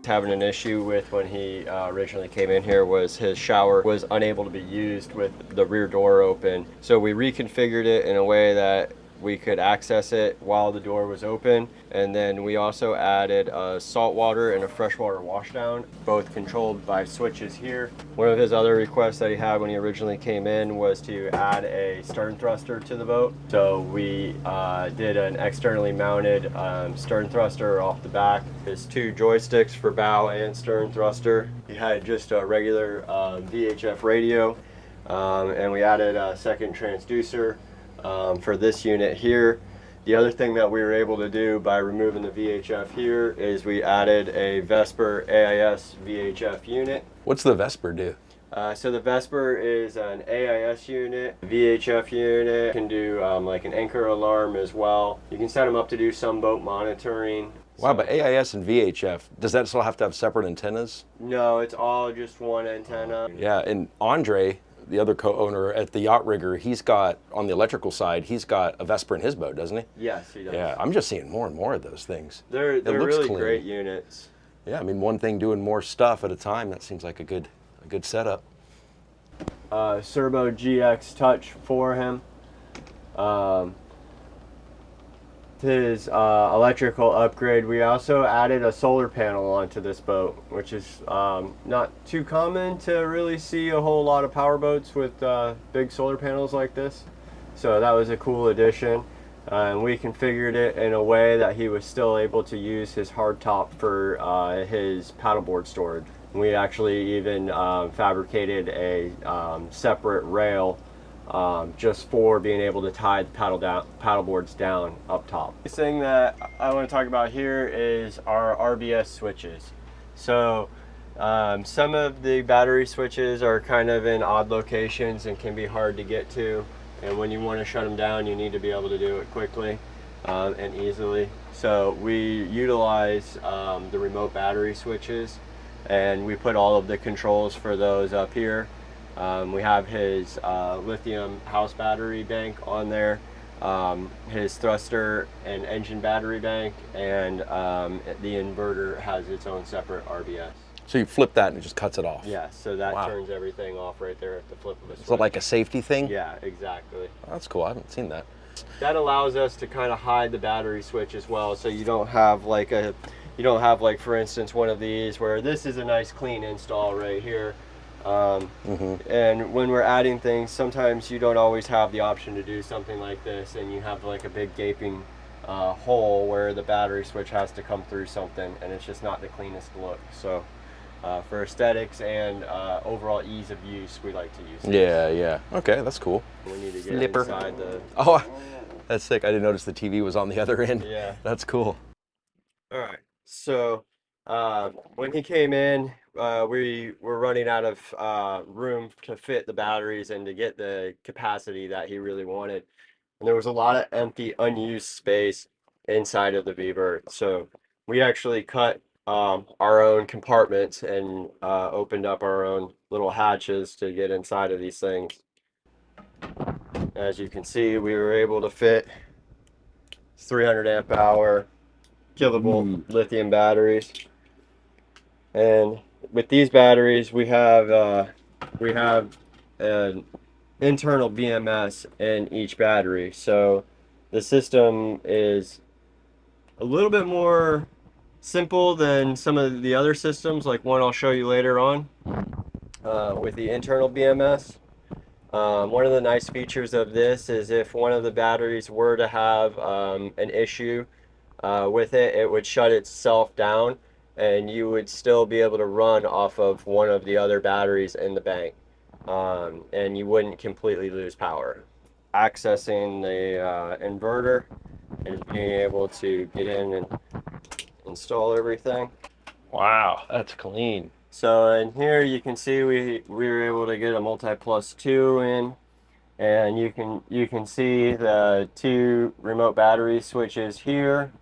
Having an issue with when he originally came in here was his shower was unable to be used with the rear door open. So we reconfigured it in a way that we could access it while the door was open. And then we also added a saltwater and a freshwater washdown, both controlled by switches here. One of his other requests that he had when he originally came in was to add a stern thruster to the boat. So we did an externally mounted stern thruster off the back. His two joysticks for bow and stern thruster. He had just a regular VHF radio, and we added a second transducer for this unit here. The other thing that we were able to do by removing the VHF here is we added a Vesper AIS VHF unit. What's the Vesper do? So the Vesper is an AIS unit, VHF unit, can do like an anchor alarm as well. You can set them up to do some boat monitoring. Wow, but AIS and VHF, does that still have to have separate antennas? No, it's all just one antenna. Yeah, and Andre, the other co-owner at the Yacht Rigger, he's got, on the electrical side, he's got a Vesper in his boat, doesn't he? Yes, he does. Yeah, I'm just seeing more and more of those things. They're really clean. great units. Yeah, I mean, one thing doing more stuff at a time, that seems like a good setup. Serbo GX Touch for him. His electrical upgrade, we also added a solar panel onto this boat, which is not too common to really see a whole lot of power boats with big solar panels like this. So that was a cool addition. And we configured it in a way that he was still able to use his hardtop for his paddleboard storage. We actually even fabricated a separate rail just for being able to tie the paddleboards down up top. The thing that I want to talk about here is our RBS switches. So some of the battery switches are kind of in odd locations and can be hard to get to. And when you want to shut them down, you need to be able to do it quickly and easily. So we utilize the remote battery switches, and we put all of the controls for those up here. We have his lithium house battery bank on there, his thruster and engine battery bank, and the inverter has its own separate RBS. So you flip that and it just cuts it off? Yeah, so that Wow. turns everything off right there at the flip of a switch. Is it like a safety thing? Yeah, exactly. Oh, that's cool, I haven't seen that. That allows us to kind of hide the battery switch as well, so you don't have like for instance one of these where this is a nice clean install right here. And when we're adding things, sometimes you don't always have the option to do something like this, and you have like a big gaping hole where the battery switch has to come through something, and it's just not the cleanest look. So for aesthetics and overall ease of use, we like to use this. Yeah. Okay, that's cool. We need to get Flipper. inside the... Oh, that's sick. I didn't notice the TV was on the other end. Yeah. That's cool. All right. So when he came in, we were running out of room to fit the batteries and to get the capacity that he really wanted. And there was a lot of empty, unused space inside of the V-Bird. So we actually cut our own compartments and opened up our own little hatches to get inside of these things. As you can see, we were able to fit 300 amp hour kilovolt lithium batteries. And with these batteries, we have an internal BMS in each battery. So the system is a little bit more simple than some of the other systems, like one I'll show you later on with the internal BMS. One of the nice features of this is if one of the batteries were to have an issue with it, it would shut itself down, and you would still be able to run off of one of the other batteries in the bank, and you wouldn't completely lose power. Accessing the inverter and being able to get in and install everything. Wow, that's clean. So in here you can see we were able to get a multi+2 in, and you can see the two remote battery switches here.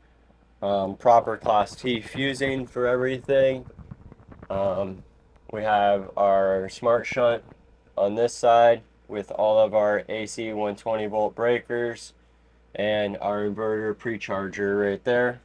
Proper class T fusing for everything. We have our smart shunt on this side with all of our AC 120 volt breakers and our inverter pre-charger right there.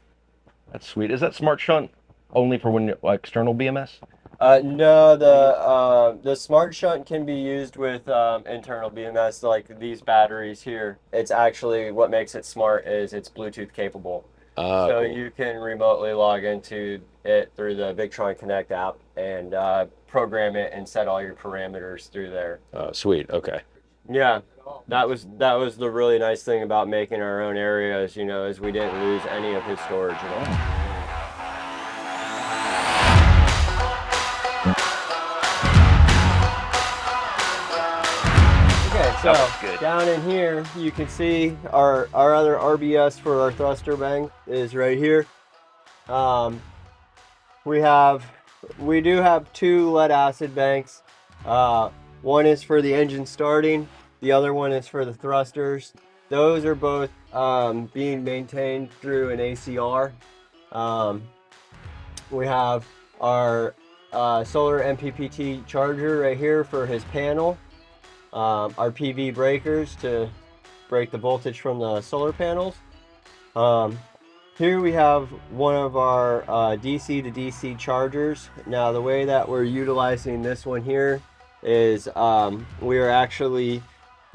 That's sweet. Is that smart shunt only for when external BMS? No, the smart shunt can be used with internal BMS, like these batteries here. It's actually what makes it smart is it's Bluetooth capable. So Cool. you can remotely log into it through the Victron Connect app and program it and set all your parameters through there. Sweet. Okay. Yeah, that was the really nice thing about making our own areas, is we didn't lose any of his storage at all. Okay, so That was good. down in here, you can see our other RBS for our thruster bank is right here. Um, we have we do have two lead acid banks. One is for the engine starting, the other one is for the thrusters. Those are both being maintained through an ACR. Um, we have our solar MPPT charger right here for his panel. Our PV breakers to break the voltage from the solar panels. Here we have one of our DC to DC chargers. Now the way that we're utilizing this one here is we are actually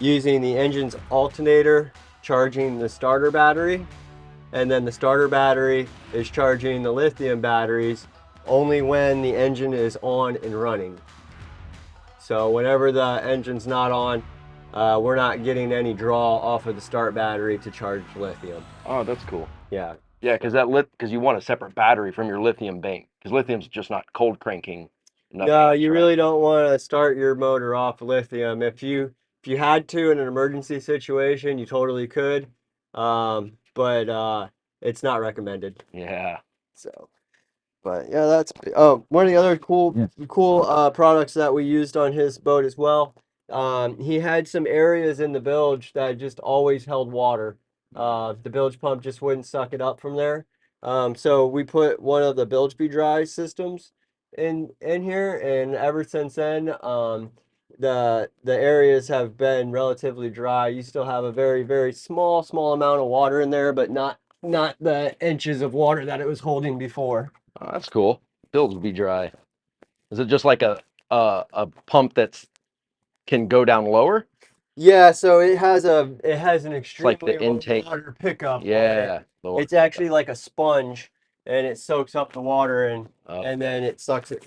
using the engine's alternator charging the starter battery, and then the starter battery is charging the lithium batteries only when the engine is on and running. So whenever the engine's not on, we're not getting any draw off of the start battery to charge lithium. Oh, that's cool. Yeah. Yeah, because you want a separate battery from your lithium bank because lithium's just not cold cranking. Nothing No, else, you right? really don't want to start your motor off lithium. If you had to in an emergency situation, you totally could, but it's not recommended. Yeah. So. But yeah, that's one of the other cool products that we used on his boat as well. He had some areas in the bilge that just always held water. The bilge pump just wouldn't suck it up from there. So we put one of the bilge be dry systems in here, and ever since then, the areas have been relatively dry. You still have a very small amount of water in there, but not the inches of water that it was holding before. Oh, that's cool. Bills will be dry. Is it just like a pump that's can go down lower? Yeah, so it has an It's like extremely the low intake. water pickup on it. Yeah. Lower. It's actually like a sponge, and it soaks up the water and Oh, and then it sucks it.